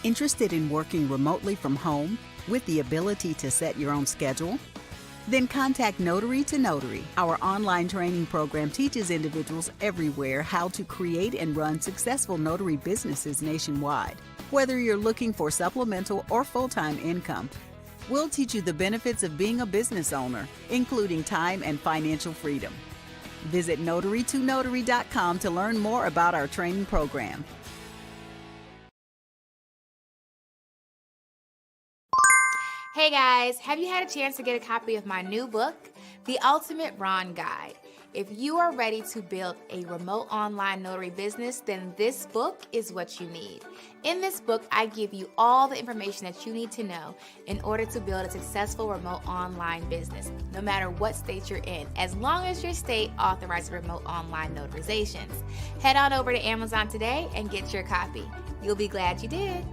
Interested in working remotely from home with the ability to set your own schedule? Then contact Notary to Notary. Our online training program teaches individuals everywhere how to create and run successful notary businesses nationwide. Whether you're looking for supplemental or full-time income, we'll teach you the benefits of being a business owner, including time and financial freedom. Visit notarytonotary.com to learn more about our training program. Hey guys, have you had a chance to get a copy of my new book, The Ultimate Ron Guide? If you are ready to build a remote online notary business, then this book is what you need. In this book, I give you all the information that you need to know in order to build a successful remote online business, no matter what state you're in, as long as your state authorizes remote online notarizations. Head on over to Amazon today and get your copy. You'll be glad you did.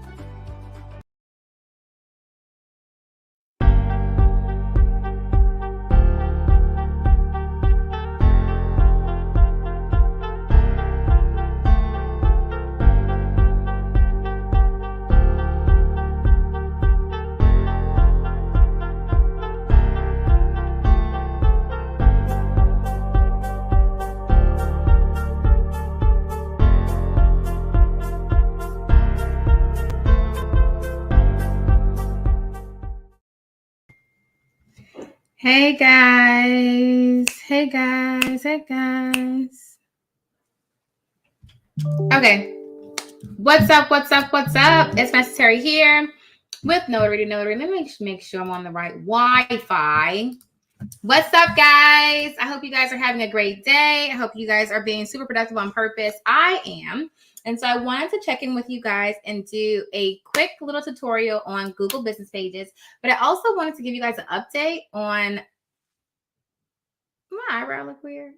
Hey guys. Okay. What's up? It's Necessary here with Notary to Notary. Let me make sure I'm on the right Wi-Fi. What's up, guys? I hope you guys are having a great day. I hope you guys are being super productive on purpose. I am. And so I wanted to check in with you guys and do a quick little tutorial on Google Business Pages. But I also wanted to give you guys an update on my eyebrow look weird.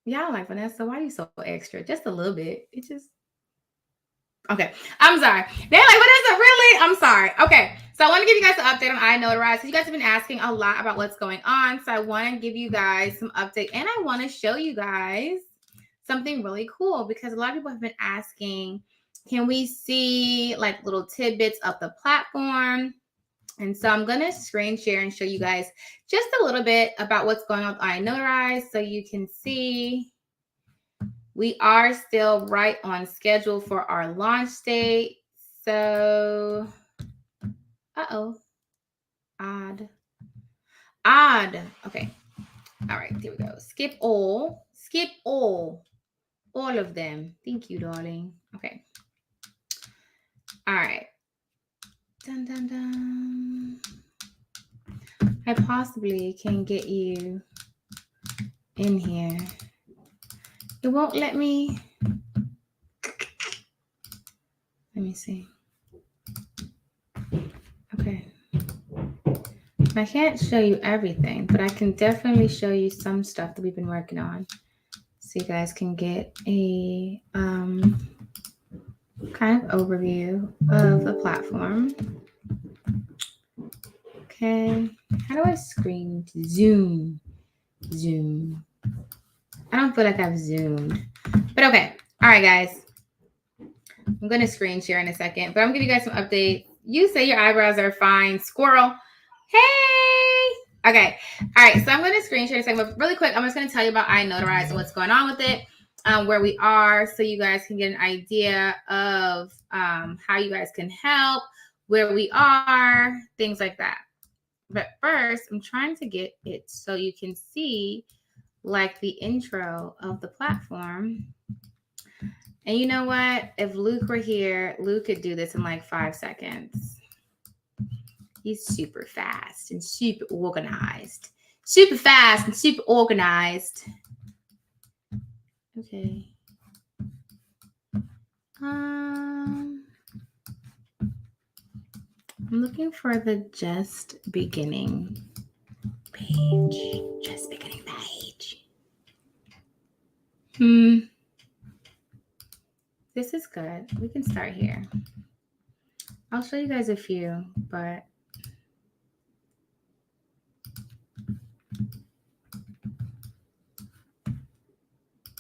Y'all like, Vanessa, why are you so extra? Just a little bit. It just... Okay. I'm sorry. They're like, Vanessa, really? I'm sorry. Okay. So I want to give you guys an update on iNotarize. So you guys have been asking a lot about what's going on. So I want to give you guys some update. And I want to show you guys something really cool because a lot of people have been asking, can we see like little tidbits of the platform? And so I'm going to screen share and show you guys just a little bit about what's going on with iNotarize so you can see we are still right on schedule for our launch date. So, odd. Okay. All right, here we go. Skip all of them. Thank you, darling. Okay. All right. Dun, dun, dun. I possibly can get you in here. It won't let me. Let me see. Okay. I can't show you everything, but I can definitely show you some stuff that we've been working on. So you guys can get a kind of overview of the platform. Okay. How do I zoom? I don't feel like I've zoomed. But okay. All right, guys. I'm going to screen share in a second, but I'm going to give you guys some updates. You say your eyebrows are fine. Squirrel. Hey. Okay. All right. So I'm going to screen share in a second, but really quick, I'm just going to tell you about iNotarize and what's going on with it, where we are, so you guys can get an idea of how you guys can help, where we are, things like that. But first, I'm trying to get it so you can see like the intro of the platform. And you know what? If Luke were here, Luke could do this in like 5 seconds. He's super fast and super organized. Super fast and super organized. Okay. I'm looking for the just beginning page. Just beginning page. This is good. We can start here. I'll show you guys a few, but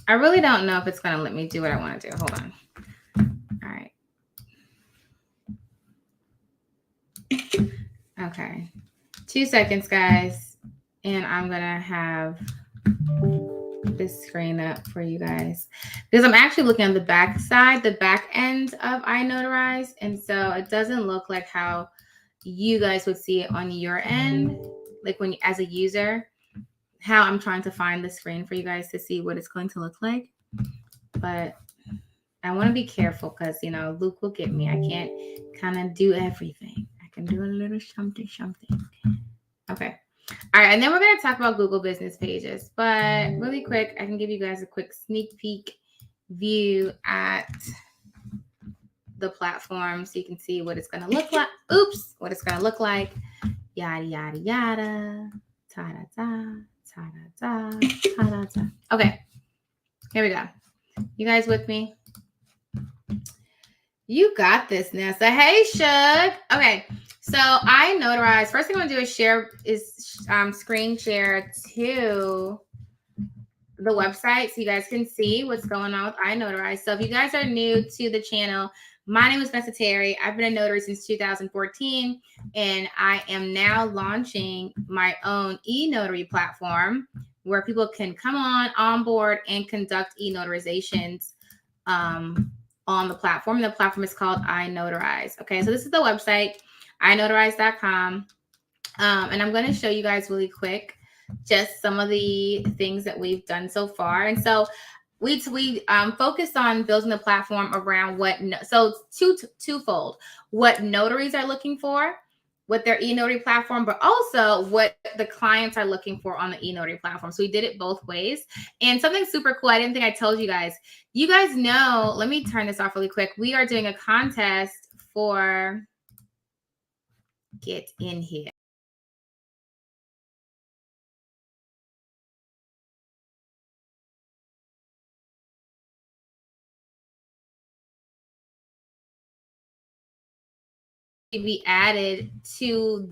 I really don't know if it's going to let me do what I want to do. Hold on. All right. Okay. 2 seconds, guys. And I'm going to have this screen up for you guys. Because I'm actually looking on the back side, the back end of iNotarize. And so it doesn't look like how you guys would see it on your end, like when as a user, how I'm trying to find the screen for you guys to see what it's going to look like. But I want to be careful because, you know, Luke will get me. I can't kind of do everything. I can do a little something. Okay. All right. And then we're going to talk about Google business pages. But really quick, I can give you guys a quick sneak peek view at the platform so you can see what it's going to look like. Oops. What it's going to look like. Yada, yada, yada. Ta-da-da. Ta-da-da. Ta-da-da. Okay. Here we go. You guys with me? You got this, Nessa. Hey, Shug. Okay, so iNotarize. First thing I'm gonna do is screen share to the website so you guys can see what's going on with iNotarize. So if you guys are new to the channel, my name is Nessa Terry. I've been a notary since 2014, and I am now launching my own e-notary platform where people can come on board and conduct e-notarizations on the platform. The platform is called iNotarize. Okay, so this is the website, inotarize.com. And I'm going to show you guys really quick just some of the things that we've done so far. And so we focused on building the platform around twofold, what notaries are looking for with their e-notary platform, but also what the clients are looking for on the e-notary platform. So we did it both ways. And something super cool, I didn't think I told you guys. You guys know, let me turn this off really quick. We are doing a contest for, get in here. Be added to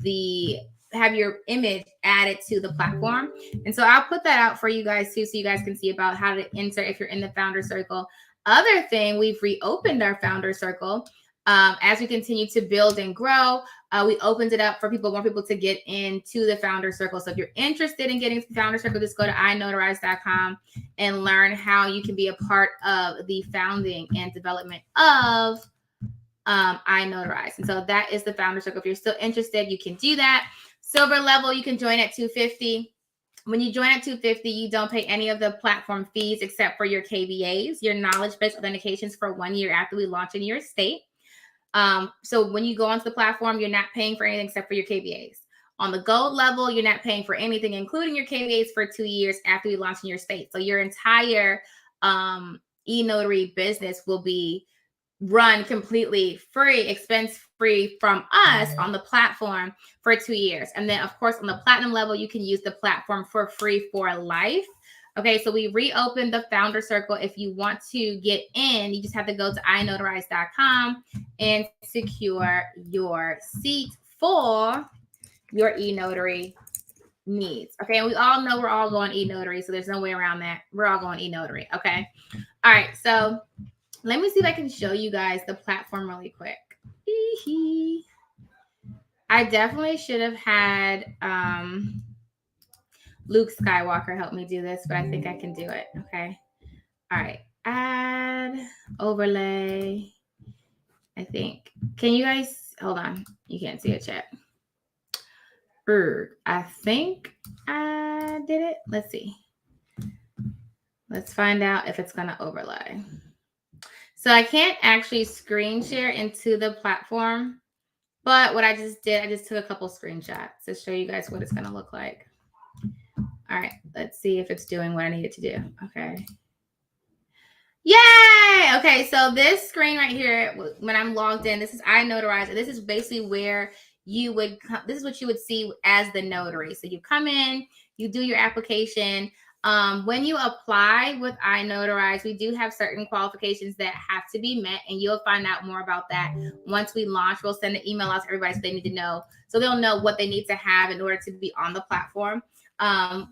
have your image added to the platform. And so I'll put that out for you guys too, so you guys can see about how to enter if you're in the founder circle. Other thing, we've reopened our founder circle. As we continue to build and grow, we opened it up for more people to get into the founder circle. So if you're interested in getting to the founder circle, just go to inotarize.com and learn how you can be a part of the founding and development of iNotarize. And so that is the founder circle. If you're still interested, you can do that. Silver level, you can join at $250. When you join at $250, you don't pay any of the platform fees except for your KBAs, your knowledge-based authentications for 1 year after we launch in your state. So when you go onto the platform, you're not paying for anything except for your KBAs. On the gold level, you're not paying for anything, including your KBAs, for 2 years after we launch in your state. So your entire e-notary business will be run completely free, expense free from us on the platform for 2 years. And then, of course, on the platinum level, you can use the platform for free for life. Okay, so we reopened the founder circle. If you want to get in, you just have to go to inotarize.com and secure your seat for your e-notary needs. Okay, and we all know we're all going e-notary, so there's no way around that. We're all going e-notary. Okay, all right, so let me see if I can show you guys the platform really quick. I definitely should have had Luke Skywalker help me do this, but I think I can do it. Okay. All right. Add overlay. I think. Can you guys hold on? You can't see it yet. I think I did it. Let's see. Let's find out if it's going to overlay. So I can't actually screen share into the platform, but what I just did, I just took a couple screenshots to show you guys what it's going to look like. All right, let's see if it's doing what I need it to do. Okay. Yay! Okay, so this screen right here, when I'm logged in, this is iNotarize. This is basically where you would, this is what you would see as the notary. So you come in, you do your application. When you apply with iNotarize, we do have certain qualifications that have to be met, and you'll find out more about that once we launch. We'll send an email out to everybody so they need to know, so they'll know what they need to have in order to be on the platform.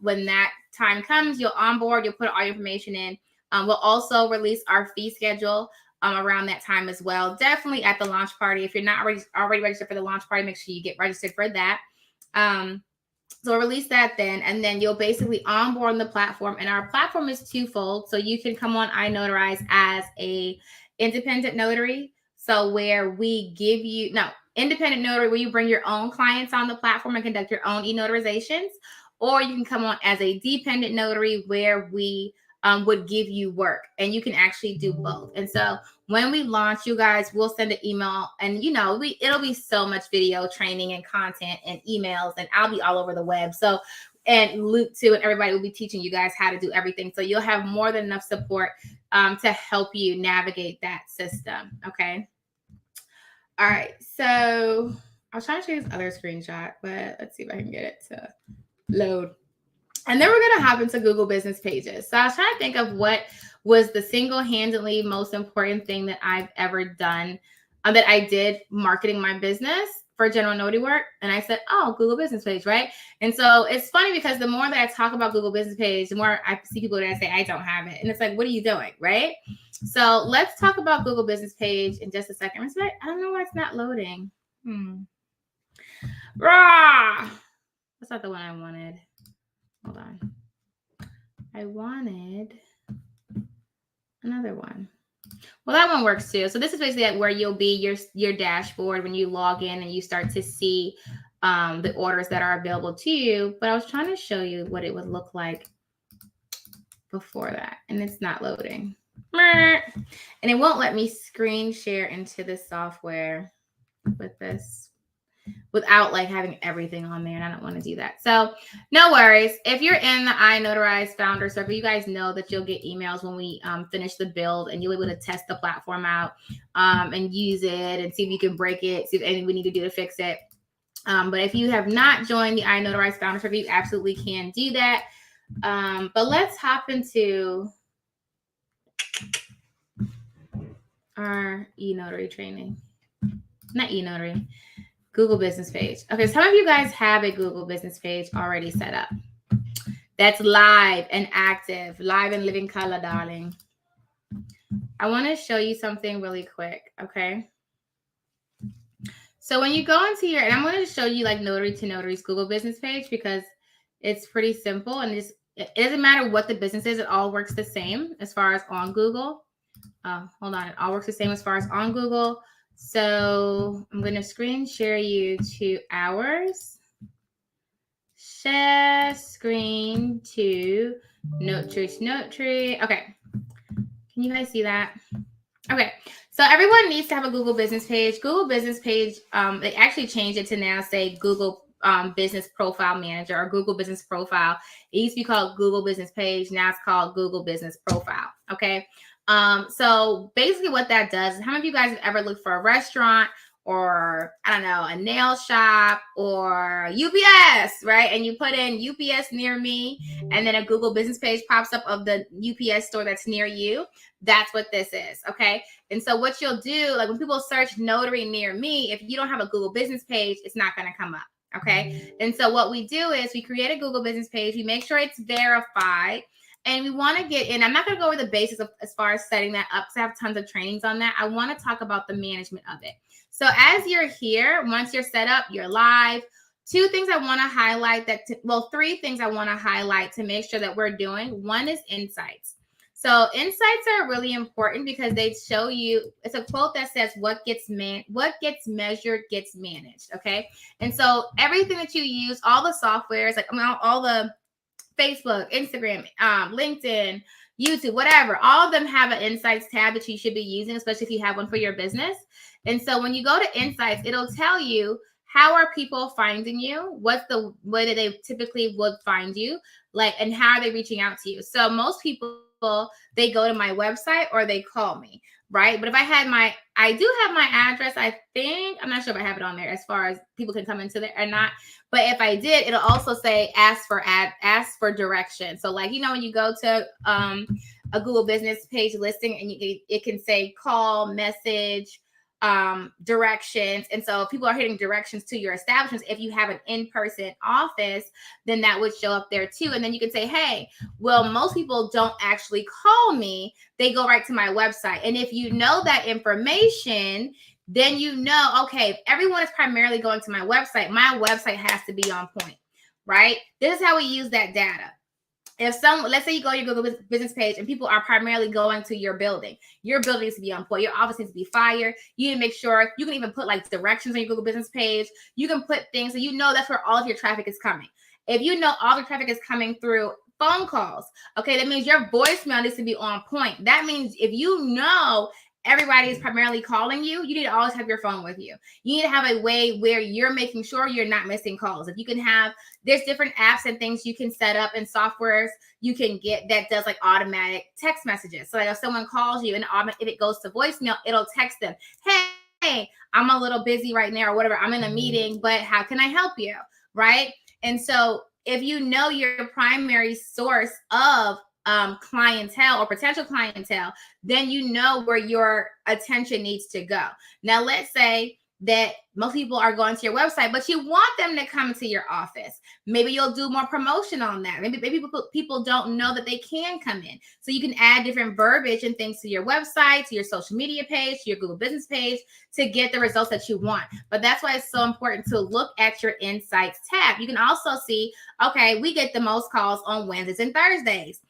When that time comes, you'll onboard, you'll put all your information in. We'll also release our fee schedule around that time as well. Definitely at the launch party. If you're not already registered for the launch party, make sure you get registered for that. So we'll release that then, and then you'll basically onboard on the platform. And our platform is twofold. So you can come on iNotarize as a independent notary. So where we give you, independent notary, where you bring your own clients on the platform and conduct your own e-notarizations. Or you can come on as a dependent notary where we would give you work, and you can actually do both. And so when we launch, you guys will send an email, and it'll be so much video training and content and emails, and I'll be all over the web. So, and Luke too, and everybody will be teaching you guys how to do everything. So you'll have more than enough support to help you navigate that system. Okay. All right. So I was trying to show you this other screenshot, but let's see if I can get it to load. And then we're going to hop into Google Business Pages. So I was trying to think of what was the single-handedly most important thing that I've ever done, that I did marketing my business for general notary work. And I said, Google Business Page, right? And so it's funny because the more that I talk about Google Business Page, the more I see people that say, I don't have it. And it's like, what are you doing, right? So let's talk about Google Business Page in just a second. I don't know why it's not loading. Rah! That's not the one I wanted. Hold on. I wanted another one. Well, that one works too. So this is basically where you'll be your dashboard when you log in and you start to see the orders that are available to you. But I was trying to show you what it would look like before that, and it's not loading. And it won't let me screen share into the software with this without like having everything on there, and I don't want to do that. So no worries. If you're in the iNotarize founder circle, you guys know that you'll get emails when we finish the build, and you'll be able to test the platform out and use it and see if you can break it, see if anything we need to do to fix it. But if you have not joined the iNotarize founder circle, you absolutely can do that. But let's hop into our e-notary training. Not e-notary. Google Business Page. Okay, some of you guys have a Google Business Page already set up. That's live and active, live and living color, darling. I want to show you something really quick, okay? So when you go into and I'm going to show you like Notary to Notary's Google Business Page because it's pretty simple, and it doesn't matter what the business is. It all works the same as far as on Google. Hold on. It all works the same as far as on Google. So I'm going to screen share you to ours. Share screen to Notary. Okay. Can you guys see that? Okay. So everyone needs to have a Google Business Page. Google Business Page, they actually changed it to now say Google Business Profile Manager or Google Business Profile. It used to be called Google Business Page. Now it's called Google Business Profile. Okay. So basically what that does is, how many of you guys have ever looked for a restaurant or, I don't know, a nail shop or UPS, right? And you put in UPS near me, and then a Google Business Page pops up of the UPS store that's near you. That's what this is, okay? And so what you'll do, like when people search notary near me, if you don't have a Google Business Page, it's not going to come up, okay? And so what we do is we create a Google Business Page. We make sure it's verified. And we want to get in. I'm not going to go over the basics of as far as setting that up because I have tons of trainings on that. I want to talk about the management of it. So as you're here, once you're set up, you're live. Two things I want to highlight three things I want to highlight to make sure that we're doing. One is insights. So insights are really important because they show you, it's a quote that says what gets measured gets managed. Okay. And so everything that you use, all the softwares, all the Facebook, Instagram, LinkedIn, YouTube, whatever, all of them have an insights tab that you should be using, especially if you have one for your business. And so when you go to insights, it'll tell you how are people finding you? What's the way that they typically would find you? Like, and how are they reaching out to you? So most people, they go to my website or they call me, right? But if I do have my address, I think, I'm not sure if I have it on there as far as people can come into there or not. But if I did, it'll also say ask for direction. So like, when you go to a Google Business Page listing and it can say call, message, directions. And so if people are hitting directions to your establishments, if you have an in-person office, then that would show up there too. And then you can say, hey, well, most people don't actually call me. They go right to my website. And if you know that information, then you know, okay, if everyone is primarily going to my website has to be on point, right? This is how we use that data. If let's say you go to your Google business page and people are primarily going to your building needs to be on point. Your office needs to be fire. You need to make sure you can even put like directions on your Google business page. You can put things so you know that's where all of your traffic is coming. If you know all the traffic is coming through phone calls, okay, that means your voicemail needs to be on point. That means if you know everybody is primarily calling you, you need to always have your phone with you. You need to have a way where you're making sure you're not missing calls. If you can have, there's different apps and things you can set up and softwares you can get that does like automatic text messages. So like if someone calls you and if it goes to voicemail, it'll text them, hey, I'm a little busy right now or whatever. I'm in a meeting, but how can I help you? Right? And so if you know your primary source of clientele or potential clientele, then you know where your attention needs to go. Now, let's say that most people are going to your website, but you want them to come to your office. Maybe you'll do more promotion on that. Maybe people don't know that they can come in. So you can add different verbiage and things to your website, to your social media page, to your Google business page to get the results that you want. But that's why it's so important to look at your insights tab. You can also see, okay, we get the most calls on Wednesdays and Thursdays.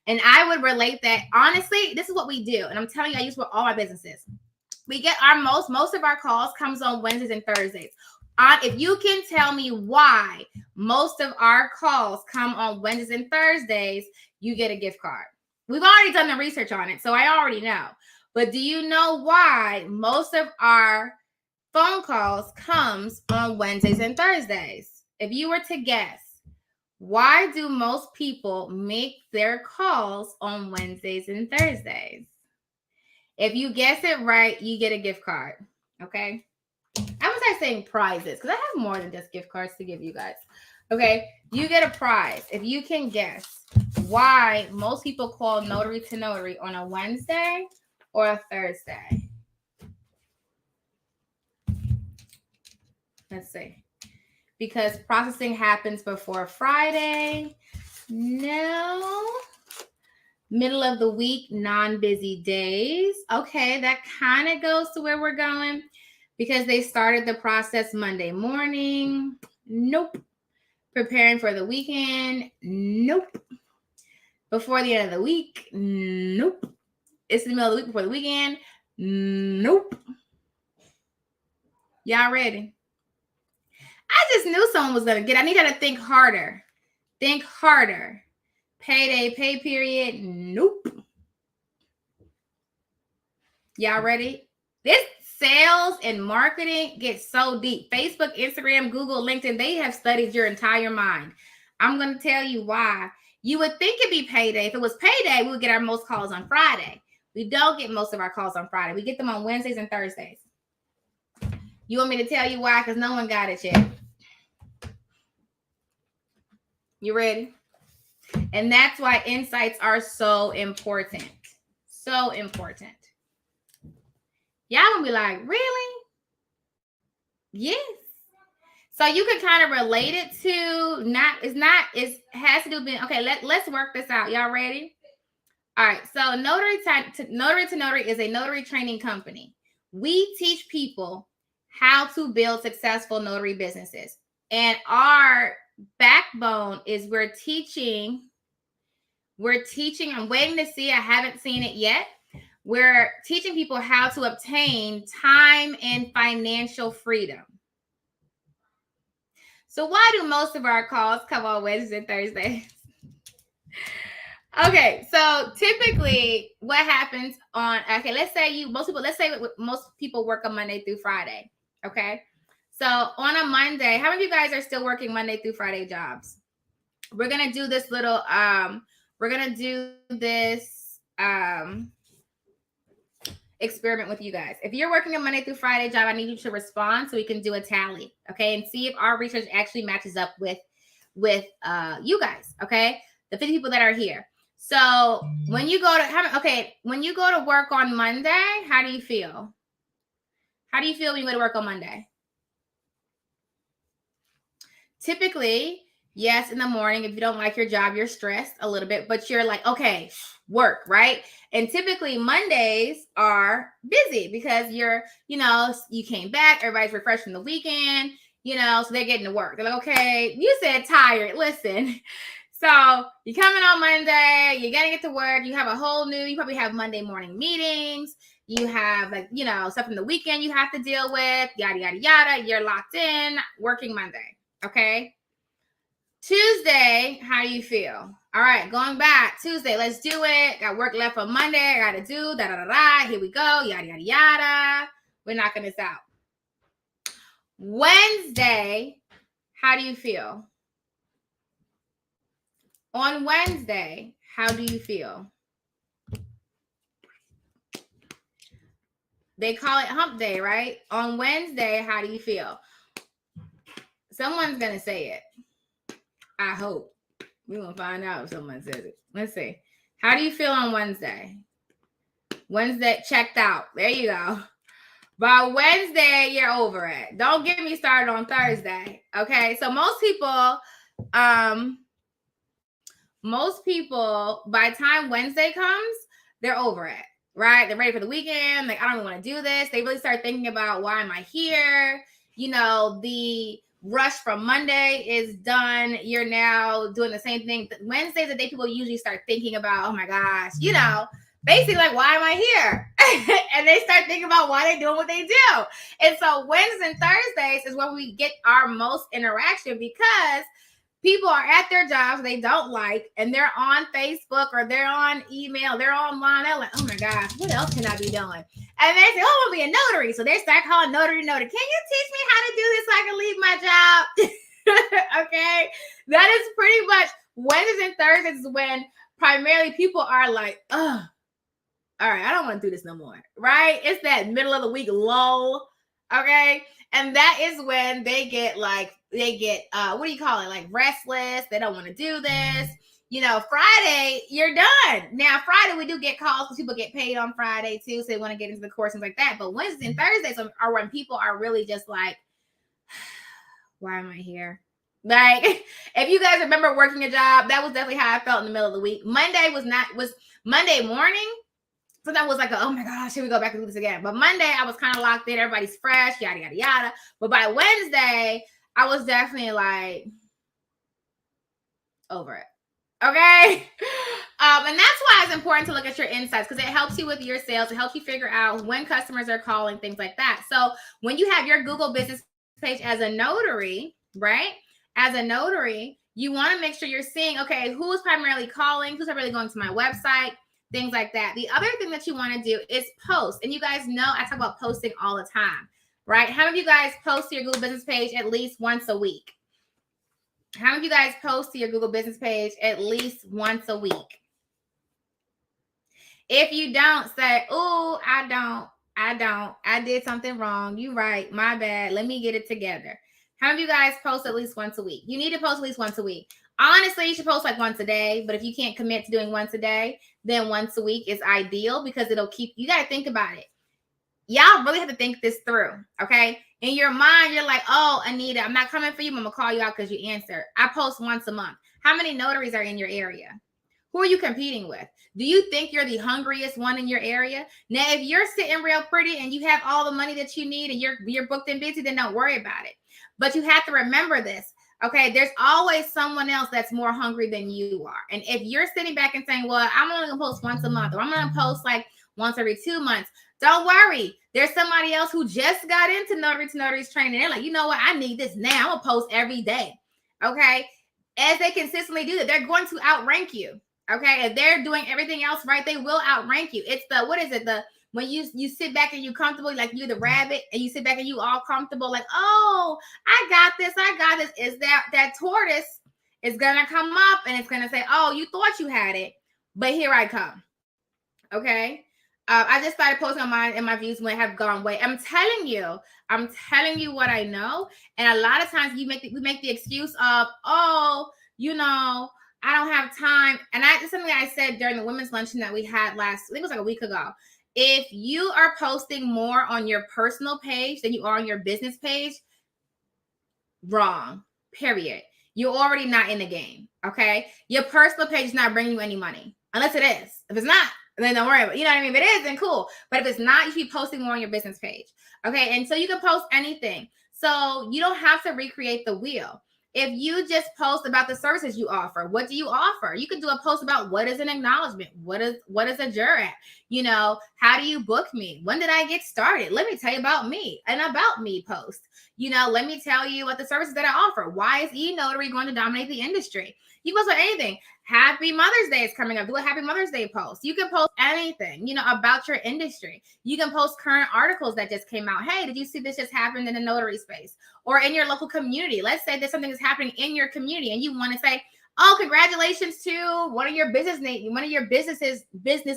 And I would relate that, honestly, this is what we do. And I'm telling you, I use for all my businesses. We get our most of our calls comes on Wednesdays and Thursdays. If you can tell me why most of our calls come on Wednesdays and Thursdays, you get a gift card. We've already done the research on it, so I already know. But do you know why most of our phone calls comes on Wednesdays and Thursdays? If you were to guess, why do most people make their calls on Wednesdays and Thursdays? If you guess it right, you get a gift card. Okay. I'm going to start saying prizes because I have more than just gift cards to give you guys. Okay. You get a prize if you can guess why most people call notary to notary on a Wednesday or a Thursday. Let's see. Because processing happens before Friday. No. Middle of the week, non-busy days. Okay, that kind of goes to where we're going because they started the process Monday morning. Nope. Preparing for the weekend. Nope. Before the end of the week. Nope. It's the middle of the week before the weekend. Nope. Y'all ready? I just knew someone was going to get it. I need her to think harder. Think harder. Payday, pay period. Nope. Y'all ready? This sales and marketing gets so deep. Facebook, Instagram, Google, LinkedIn, they have studied your entire mind. I'm going to tell you why. You would think it'd be payday. If it was payday, we would get our most calls on Friday. We don't get most of our calls on Friday. We get them on Wednesdays and Thursdays. You want me to tell you why? Because no one got it yet. You ready? And that's why insights are so important. So important. Y'all gonna be like, really? Yes. So you can kind of relate it to it has to do with, okay, let's work this out. Y'all ready? All right. So Notary to Notary is a notary training company. We teach people how to build successful notary businesses. And our backbone is we're teaching, I'm waiting to see, I haven't seen it yet. We're teaching people how to obtain time and financial freedom. So why do most of our calls come on Wednesdays and Thursdays? Okay, so typically what happens let's say most people work on Monday through Friday. Okay. So on a Monday, how many of you guys are still working Monday through Friday jobs? We're going to do this little, experiment with you guys. If you're working a Monday through Friday job, I need you to respond so we can do a tally. Okay. And see if our research actually matches up with you guys. Okay. The 50 people that are here. So when you go to work on Monday, how do you feel? How do you feel when you go to work on Monday? Typically, yes, in the morning, if you don't like your job, you're stressed a little bit, but you're like, okay, work, right? And typically Mondays are busy because you came back, everybody's refreshed from the weekend, so they're getting to work. They're like, okay, you said tired. Listen. So you're coming on Monday, you're going to get to work. You have you probably have Monday morning meetings. You have stuff from the weekend you have to deal with, yada, yada, yada. You're locked in working Monday. Okay. Tuesday, how do you feel? All right, going back. Tuesday, let's do it. Got work left on Monday. I got to do da da da da. Here we go. Yada yada yada. We're knocking this out. Wednesday, how do you feel? On Wednesday, how do you feel? They call it hump day, right? On Wednesday, how do you feel? Someone's going to say it. I hope. We're going to find out if someone says it. Let's see. How do you feel on Wednesday? Wednesday, checked out. There you go. By Wednesday, you're over it. Don't get me started on Thursday. Okay. So most people, by the time Wednesday comes, they're over it, right? They're ready for the weekend. Like, I don't want to do this. They really start thinking about, why am I here? The rush from Monday is done. You're now doing the same thing. Wednesday is the day people usually start thinking about, oh my gosh, basically like, why am I here? And they start thinking about why they're doing what they do. And so Wednesdays and Thursdays is when we get our most interaction, because people are at their jobs they don't like, and they're on Facebook or they're on email, they're online. They're like, oh my gosh, what else can I be doing? And they say, oh, I want to be a notary. So they start calling notary. Can you teach me how to do this so I can leave my job? Okay. That is pretty much Wednesdays and Thursdays is when primarily people are like, ugh, all right, I don't want to do this no more. Right? It's that middle of the week lull. Okay. And that is when they get what do you call it? Like restless. They don't want to do this. Friday, you're done. Now, Friday, we do get calls because people get paid on Friday too. So they want to get into the course and like that. But Wednesdays and Thursdays are when people are really just like, why am I here? Like, if you guys remember working a job, that was definitely how I felt in the middle of the week. Monday was Monday morning. So that was like, oh my gosh, here we go back and do this again. But Monday, I was kind of locked in. Everybody's fresh, yada, yada, yada. But by Wednesday, I was definitely like over it. Okay. And that's why it's important to look at your insights, because it helps you with your sales. It helps you figure out when customers are calling, things like that. So when you have your Google business page as a notary, right? As a notary, you want to make sure you're seeing, okay, who's primarily calling, who's primarily going to my website, things like that. The other thing that you want to do is post. And you guys know I talk about posting all the time, right? How many of you guys post to your Google business page at least once a week? How many of you guys post to your Google business page at least once a week? If you don't, say, oh, I did something wrong. You right. My bad. Let me get it together. How many of you guys post at least once a week? You need to post at least once a week. Honestly, you should post like once a day. But if you can't commit to doing once a day, then once a week is ideal, because it'll keep, you got to think about it. Y'all really have to think this through, okay? In your mind, you're like, oh, Anita, I'm not coming for you, but I'm going to call you out because you answer. I post once a month. How many notaries are in your area? Who are you competing with? Do you think you're the hungriest one in your area? Now, if you're sitting real pretty and you have all the money that you need and you're booked and busy, then don't worry about it. But you have to remember this, okay? There's always someone else that's more hungry than you are. And if you're sitting back and saying, well, I'm only going to post once a month, or I'm going to post like once every 2 months, don't worry. There's somebody else who just got into Notary to Notaries training. They're like, you know what? I need this now. I'm going to post every day. Okay. As they consistently do that, they're going to outrank you. Okay. If they're doing everything else right, they will outrank you. It's when you sit back and you comfortable, like you're the rabbit, and you sit back and you all comfortable, like, oh, I got this. Is that tortoise is going to come up and it's going to say, oh, you thought you had it, but here I come. Okay. I just started posting on mine, and my views have gone way. I'm telling you what I know. And a lot of times we make the excuse of, oh, I don't have time. And that's something I said during the women's luncheon that we had I think it was like a week ago, if you are posting more on your personal page than you are on your business page, wrong, period. You're already not in the game, okay? Your personal page is not bringing you any money, unless it is. If it's not, then don't worry about it. You know what I mean? If it is, then cool. But if it's not, you should be posting more on your business page, okay? And so you can post anything. So you don't have to recreate the wheel. If you just post about the services you offer, what do you offer? You could do a post about what is an acknowledgement? What is a jurat? You know, how do you book me? When did I get started? Let me tell you about me, an about me post. You know, let me tell you what the services that I offer. Why is eNotary going to dominate the industry? You can post about anything. Happy Mother's Day is coming up. Do a Happy Mother's Day post. You can post anything, you know, about your industry. You can post current articles that just came out. Hey, did you see this just happened in the notary space or in your local community? Let's say there's something that's happening in your community and you want to say, oh, congratulations to one of your business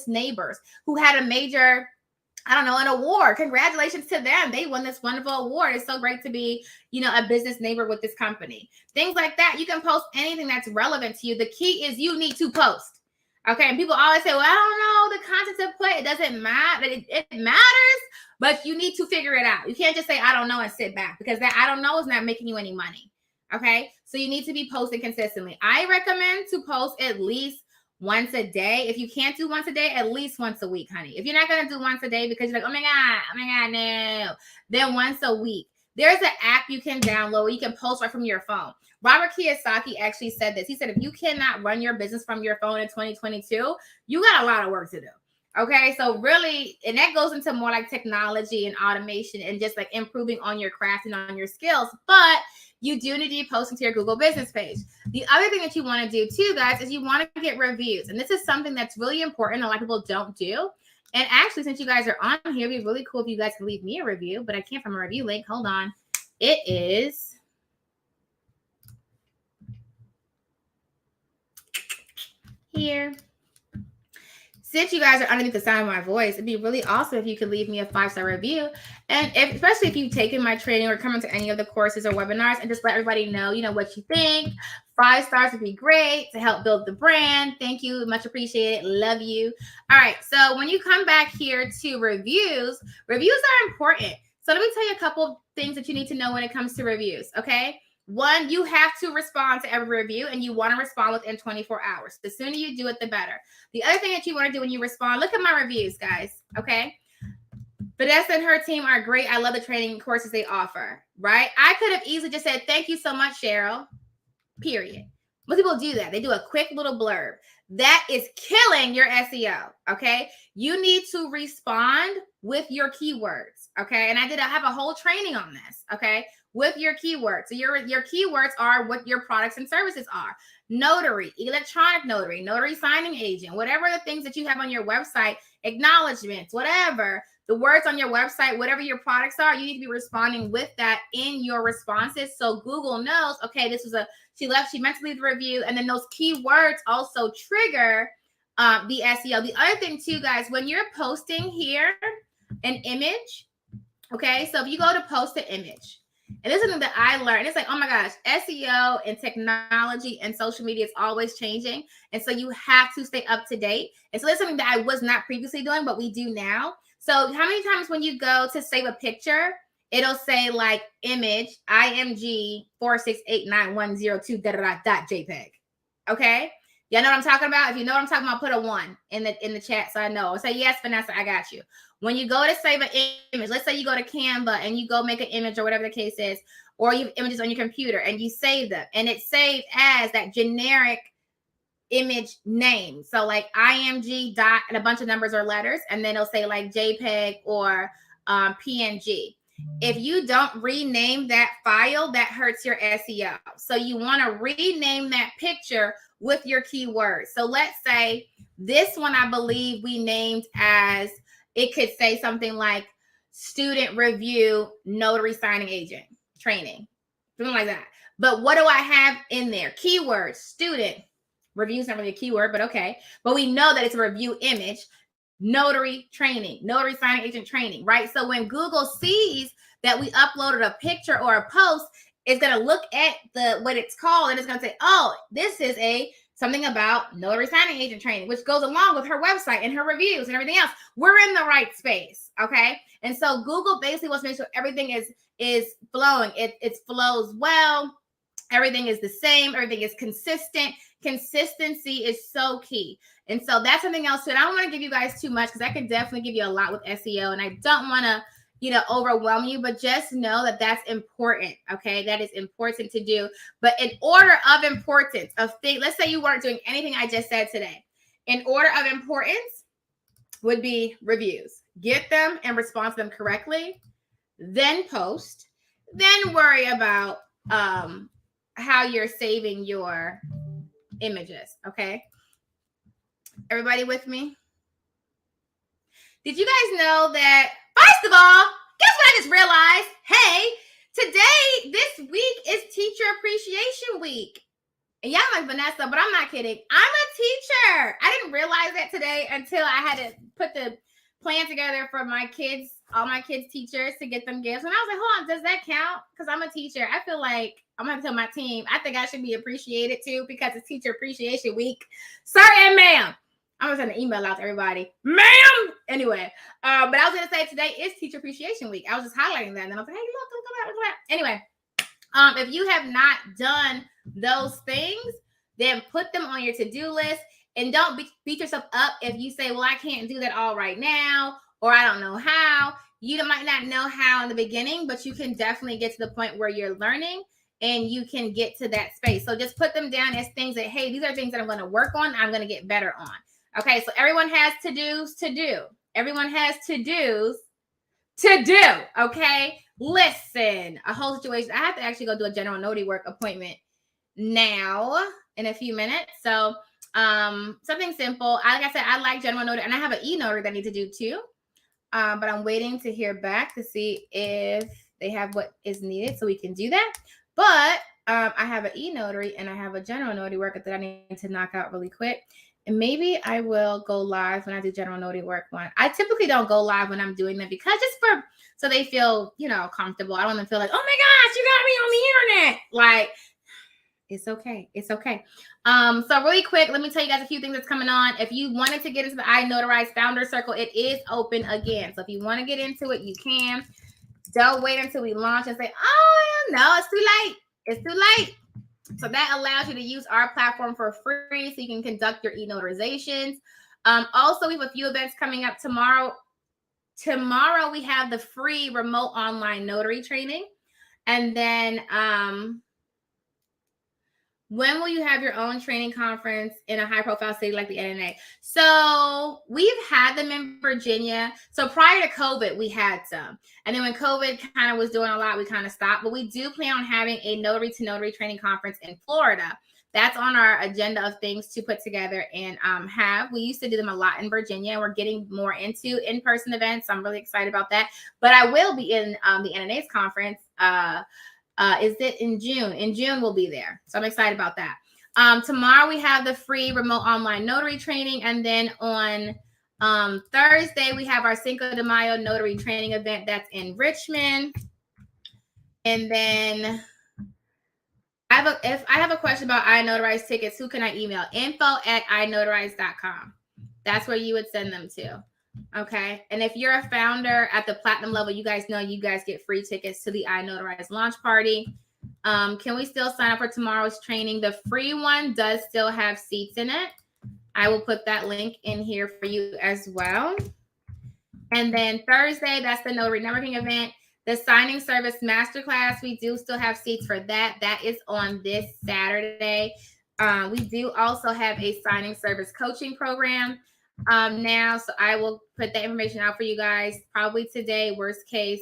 neighbors who had a major, I don't know, an award. Congratulations to them. They won this wonderful award. It's so great to be, you know, a business neighbor with this company. Things like that. You can post anything that's relevant to you. The key is you need to post. Okay. And people always say, well, I don't know the content to put. It doesn't matter. It matters, but you need to figure it out. You can't just say, I don't know, and sit back, because that I don't know is not making you any money. Okay. So you need to be posting consistently. I recommend to post at least once a day. If you can't do once a day, at least once a week, honey. If you're not going to do once a day because you're like, oh my God, no, then once a week. There's an app you can download where you can post right from your phone. Robert Kiyosaki actually said this. He said, if you cannot run your business from your phone in 2022, you got a lot of work to do. Okay. So really, and that goes into more like technology and automation and just like improving on your craft and on your skills. But you do need to be posting to your Google business page. The other thing that you want to do too, guys, is you want to get reviews. And this is something that's really important. A lot of people don't do. And actually, since you guys are on here, it'd be really cool if you guys can leave me a review, but I can't from a review link. Hold on. It is here. Since you guys are underneath the sound of my voice, it'd be really awesome if you could leave me a 5-star review. And especially if you've taken my training or come into any of the courses or webinars, and just let everybody know, you know, what you think. 5 stars would be great to help build the brand. Thank you. Much appreciated. Love you. All right. So when you come back here to reviews are important. So let me tell you a couple of things that you need to know when it comes to reviews. Okay. One, you have to respond to every review, and you want to respond within 24 hours. The sooner you do it, the better. The other thing that you want to do when you respond, look at my reviews, guys. Okay. Vanessa and her team are great. I love the training courses they offer, right? I could have easily just said, thank you so much, Cheryl, period. Most people do that. They do a quick little blurb. That is killing your SEO, okay? You need to respond with your keywords, okay? And I have a whole training on this, okay? With your keywords. So your keywords are what your products and services are. Notary, electronic notary, notary signing agent, whatever the things that you have on your website, acknowledgments, whatever, the words on your website, whatever your products are, you need to be responding with that in your responses. So Google knows, okay, this was she meant to leave the review. And then those keywords also trigger the SEO. The other thing too, guys, when you're posting here an image, okay, so if you go to post an image, and this is something that I learned. It's like, oh my gosh, SEO and technology and social media is always changing. And so you have to stay up to date. And so that's something that I was not previously doing, but we do now. So how many times when you go to save a picture, it'll say like image IMG 4689102.jpg. Okay. Y'all know what I'm talking about? If you know what I'm talking about, put a 1 in the chat so I know. I'll say, yes, Vanessa, I got you. When you go to save an image, let's say you go to Canva and you go make an image or whatever the case is, or you have images on your computer and you save them, and it's saved as that generic image name. So like IMG dot and a bunch of numbers or letters, and then it'll say like JPEG or PNG. If you don't rename that file, that hurts your SEO. So you want to rename that picture with your keywords. So let's say this one, I believe we named as, it could say something like student review notary signing agent training, something like that. But what do I have in there? Keywords, student review is not really a keyword, but okay. But we know that it's a review image, notary training, notary signing agent training, right? So when Google sees that we uploaded a picture or a post, it's going to look at what it's called, and it's going to say, oh, this is a something about notary signing agent training, which goes along with her website and her reviews and everything else. We're in the right space, okay? And so Google basically wants to make sure everything is flowing. It flows well. Everything is the same. Everything is consistent. Consistency is so key. And so that's something else too. And I don't want to give you guys too much because I can definitely give you a lot with SEO. And I don't want to, overwhelm you, but just know that that's important. Okay. That is important to do. But in order of importance of things, let's say you weren't doing anything I just said today. In order of importance would be reviews. Get them and respond to them correctly. Then post. Then worry about how you're saving your images. Okay. Everybody with me? Did you guys know that, first of all, guess what I just realized? Hey, today, this week is Teacher Appreciation Week. And y'all like Vanessa, but I'm not kidding. I'm a teacher. I didn't realize that today until I had to put the plan together for my kids, all my kids' teachers to get them gifts. And I was like, hold on, does that count? Because I'm a teacher. I feel like I'm going to tell my team, I think I should be appreciated too because it's Teacher Appreciation Week. Sir and ma'am. I'm going to send an email out to everybody. Ma'am! Anyway, but I was going to say today is Teacher Appreciation Week. I was just highlighting that. And then I was like, hey, look at that. Anyway, if you have not done those things, then put them on your to-do list. And don't beat yourself up if you say, well, I can't do that all right now, or I don't know how. You might not know how in the beginning, but you can definitely get to the point where you're learning and you can get to that space. So just put them down as things that, hey, these are things that I'm going to work on. I'm going to get better on. Okay, so everyone has to-dos to do. Everyone has to-dos to do, okay? Listen, a whole situation. I have to actually go do a general notary work appointment now in a few minutes. So something simple. Like I said, I like general notary, and I have an e-notary that I need to do too. But I'm waiting to hear back to see if they have what is needed so we can do that. But I have an e-notary and I have a general notary work that I need to knock out really quick. And maybe I will go live when I do general notary work one. I typically don't go live when I'm doing them because so they feel, comfortable. I don't want them to feel like, oh my gosh, you got me on the internet. Like, it's okay. It's okay. So really quick, let me tell you guys a few things that's coming on. If you wanted to get into the iNotarize Founder Circle, it is open again. So if you want to get into it, you can. Don't wait until we launch and say, oh, no, it's too late. It's too late. So that allows you to use our platform for free so you can conduct your e-notarizations. Also, we have a few events coming up tomorrow. Tomorrow, we have the free remote online notary training. And then when will you have your own training conference in a high-profile city like the NNA? So we've had them in Virginia. So prior to COVID, we had some. And then when COVID kind of was doing a lot, we kind of stopped. But we do plan on having a notary-to-notary training conference in Florida. That's on our agenda of things to put together and have. We used to do them a lot in Virginia. We're getting more into in-person events. So I'm really excited about that. But I will be in the NNA's conference. Is it in June? In June, we'll be there. So I'm excited about that. Tomorrow, we have the free remote online notary training. And then on Thursday, we have our Cinco de Mayo notary training event that's in Richmond. And then if I have a question about iNotarize tickets, who can I email? info@inotarize.com. That's where you would send them to. Okay. And if you're a founder at the platinum level, you guys know you guys get free tickets to the iNotarize launch party. Can we still sign up for tomorrow's training? The free one does still have seats in it. I will put that link in here for you as well. And then Thursday, that's the notary networking event. The signing service masterclass, we do still have seats for that. That is on this Saturday. We do also have a signing service coaching program now. So I will put that information out for you guys probably today, worst case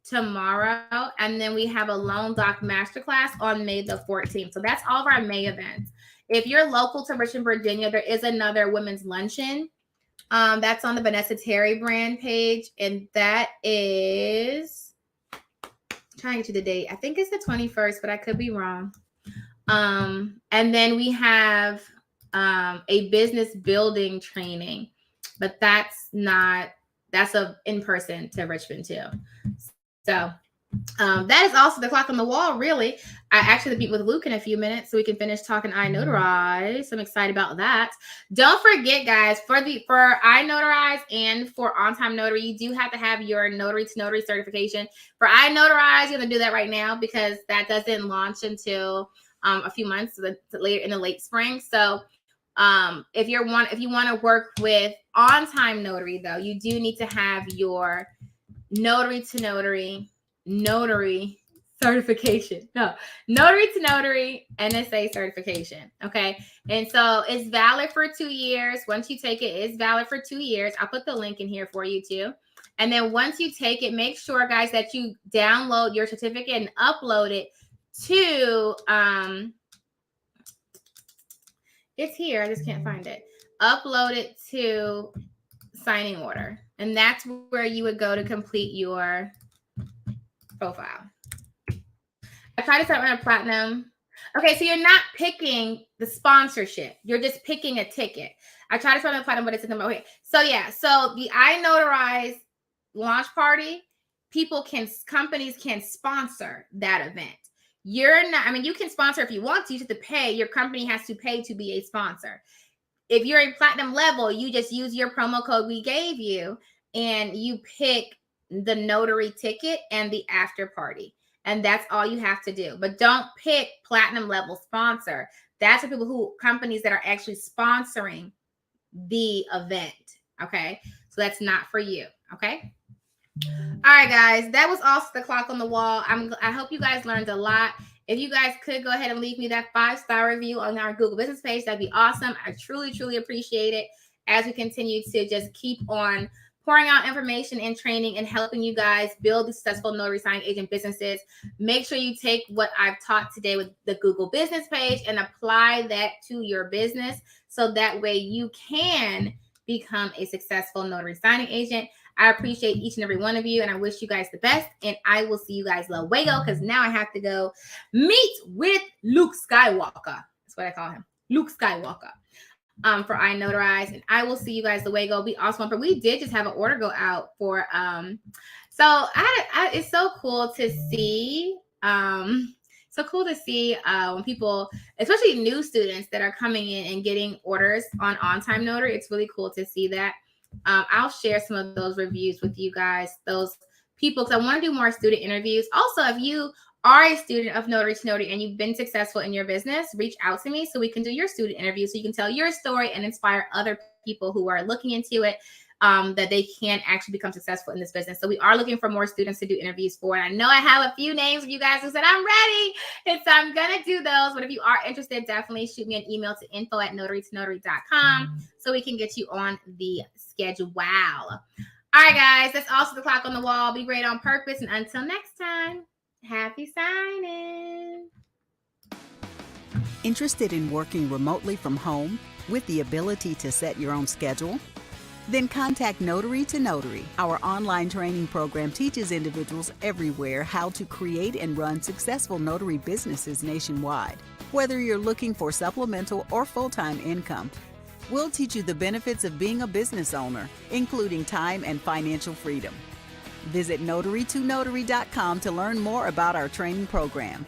tomorrow. And then we have a loan doc masterclass on May the 14th. So that's all of our May events. If you're local to Richmond, Virginia, there is another women's luncheon. That's on the Vanessa Terry brand page. And that is, I'm trying to get you the date. I think it's the 21st, but I could be wrong. And then we have a business building training, but that's a in-person to Richmond too. So That is also the clock on the wall, really. I actually meet with Luke in a few minutes so we can finish talking iNotarize. So I'm excited about that. Don't forget, guys, for iNotarize and for On-Time Notary, you do have to have your notary to notary certification. For iNotarize, you're gonna do that right now because that doesn't launch until a few months later in the late spring. So if you want to work with On-Time Notary, though, you do need to have your notary to notary certification. No, notary to notary NSA certification. Okay. And so it's valid for 2 years. Once you take it, it's valid for 2 years. I'll put the link in here for you too. And then once you take it, make sure, guys, that you download your certificate and upload it to it's here. I just can't find it. Upload it to signing order. And that's where you would go to complete your profile. I try to start with a platinum. Okay, so you're not picking the sponsorship. You're just picking a ticket. I try to start with a platinum, but it's a number. Okay, so yeah, so the iNotarize launch party, companies can sponsor that event. You're not, I mean, you can sponsor if you want to. You have to pay. Your company has to pay to be a sponsor. If you're a platinum level, you just use your promo code we gave you and you pick the notary ticket and the after party. And that's all you have to do. But don't pick platinum level sponsor. That's for companies that are actually sponsoring the event. Okay. So that's not for you. Okay. All right, guys, that was also the clock on the wall. I hope you guys learned a lot. If you guys could go ahead and leave me that 5-star review on our Google business page, that'd be awesome. I truly, truly appreciate it as we continue to just keep on pouring out information and training and helping you guys build successful notary signing agent businesses. Make sure you take what I've taught today with the Google business page and apply that to your business so that way you can become a successful notary signing agent. I appreciate each and every one of you, and I wish you guys the best. And I will see you guys luego, because now I have to go meet with Luke Skywalker. That's what I call him, Luke Skywalker, for iNotarize. And I will see you guys luego. Be awesome. But we did just have an order go out for so it's so cool to see. So cool to see when people, especially new students that are coming in and getting orders on-time notary. It's really cool to see that. I'll share some of those reviews with you guys, those people, because I want to do more student interviews. Also, if you are a student of Notary to Notary and you've been successful in your business, reach out to me so we can do your student interview so you can tell your story and inspire other people who are looking into it, that they can actually become successful in this business. So we are looking for more students to do interviews for. And I know I have a few names of you guys who said, I'm ready. And so I'm going to do those. But if you are interested, definitely shoot me an email to info@notarytonotary.com so we can get you on the schedule. Wow. All right, guys, that's also the clock on the wall. Be great on purpose. And until next time, happy signing. Interested in working remotely from home with the ability to set your own schedule? Then contact Notary to Notary. Our online training program teaches individuals everywhere how to create and run successful notary businesses nationwide. Whether you're looking for supplemental or full-time income, we'll teach you the benefits of being a business owner, including time and financial freedom. Visit notarytonotary.com to learn more about our training program.